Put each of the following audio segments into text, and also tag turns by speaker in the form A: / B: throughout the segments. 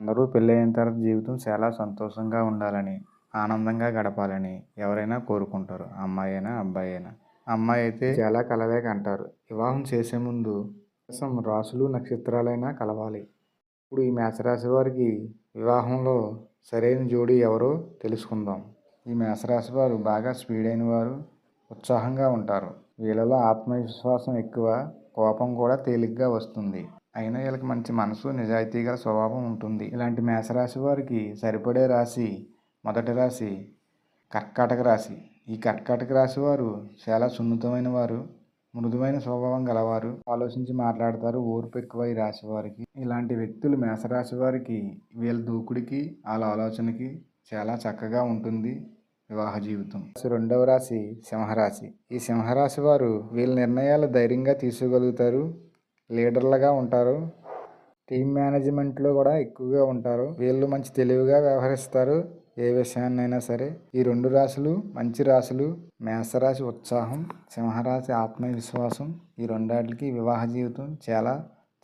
A: అందరూ పెళ్ళయిన తర్వాత జీవితం చాలా సంతోషంగా ఉండాలని, ఆనందంగా గడపాలని ఎవరైనా కోరుకుంటారు. అమ్మాయి అయినా, అబ్బాయి అయినా. అమ్మాయి అయితే చాలా కలలే కంటారు. వివాహం చేసే ముందు కనీసం రాసులు, నక్షత్రాలైనా కలవాలి. ఇప్పుడు ఈ మేషరాశి వారికి వివాహంలో సరైన జోడి ఎవరో తెలుసుకుందాం. ఈ మేషరాశి వారు బాగా స్పీడ్ అయిన వారు, ఉత్సాహంగా ఉంటారు. వీళ్ళలో ఆత్మవిశ్వాసం ఎక్కువ, కోపం కూడా తేలిగ్గా వస్తుంది. అయినా వీళ్ళకి మంచి మనసు, నిజాయితీ గల స్వభావం ఉంటుంది. ఇలాంటి మేషరాశి వారికి సరిపడే రాశి, మొదటి రాశి కర్కాటక రాశి. ఈ కర్కాటక రాశి వారు చాలా సున్నితమైన వారు, మృదువైన స్వభావం గలవారు, ఆలోచించి మాట్లాడతారు, ఓర్పు ఎక్కువ ఈ రాశి వారికి. ఇలాంటి వ్యక్తులు మేషరాశి వారికి వీళ్ళ దూకుడికి, వాళ్ళ ఆలోచనకి చాలా చక్కగా ఉంటుంది వివాహ జీవితం. రెండవ రాశి సింహరాశి. ఈ సింహరాశి వారు వీళ్ళ నిర్ణయాలు ధైర్యంగా తీసుకోగలుగుతారు, లీడర్లుగా ఉంటారు, టీం మేనేజ్మెంట్లో కూడా ఎక్కువగా ఉంటారు. వీళ్ళు మంచి తెలివిగా వ్యవహరిస్తారు ఏ విషయాన్నైనా సరే. ఈ రెండు రాశులు మంచి రాశులు. మేషరాశి ఉత్సాహం, సింహరాశి ఆత్మవిశ్వాసం. ఈ రెండాటికి వివాహ జీవితం చాలా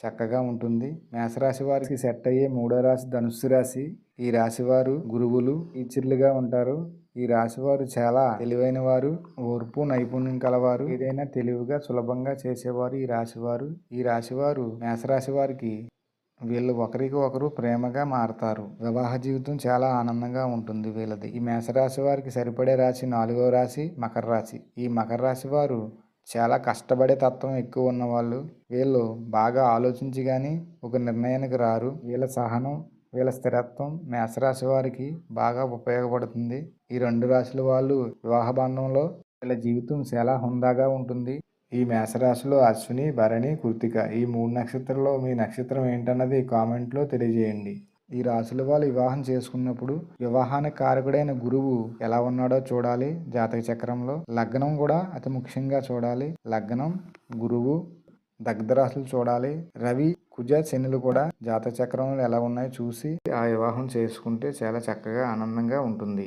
A: చక్కగా ఉంటుంది. మేషరాశి వారికి సెట్ అయ్యే మూడో రాశి ధనుస్సు రాశి. ఈ రాశి వారు గురువులు, టీచర్లుగా ఉంటారు. ఈ రాశివారు చాలా తెలివైన వారు, ఓర్పు నైపుణ్యం కలవారు, ఏదైనా తెలివిగా సులభంగా చేసేవారు ఈ రాశివారు. ఈ రాశివారు మేషరాశి వారికి వీళ్ళు ఒకరికి ఒకరు ప్రేమగా మారతారు. వివాహ జీవితం చాలా ఆనందంగా ఉంటుంది వీళ్ళది. ఈ మేషరాశి వారికి సరిపడే రాశి నాలుగవ రాశి మకర రాశి. ఈ మకర రాశి వారు చాలా కష్టపడే తత్వం ఎక్కువ ఉన్నవాళ్ళు. వీళ్ళు బాగా ఆలోచించి కానీ ఒక నిర్ణయానికి రారు. వీళ్ళ సహనం, వీళ్ళ స్థిరత్వం మేషరాశి వారికి బాగా ఉపయోగపడుతుంది. ఈ రెండు రాశుల వాళ్ళు వివాహ బంధంలో వీళ్ళ జీవితం చాలా హుందాగా ఉంటుంది. ఈ మేషరాశిలో అశ్విని, భరణి, కృత్తిక ఈ మూడు నక్షత్రాల్లో మీ నక్షత్రం ఏంటన్నది కామెంట్లో తెలియజేయండి. ఈ రాశుల వాళ్ళు వివాహం చేసుకున్నప్పుడు వివాహానికి కారకుడైన గురువు ఎలా ఉన్నాడో చూడాలి జాతక చక్రంలో. లగ్నం కూడా అతి ముఖ్యంగా చూడాలి. లగ్నం, గురువు, దగ్ధ రాశులు చూడాలి. రవి, కుజ, శనులు కూడా జాతక చక్రంలో ఎలా ఉన్నాయో చూసి ఆ వివాహం చేసుకుంటే చాలా చక్కగా ఆనందంగా ఉంటుంది.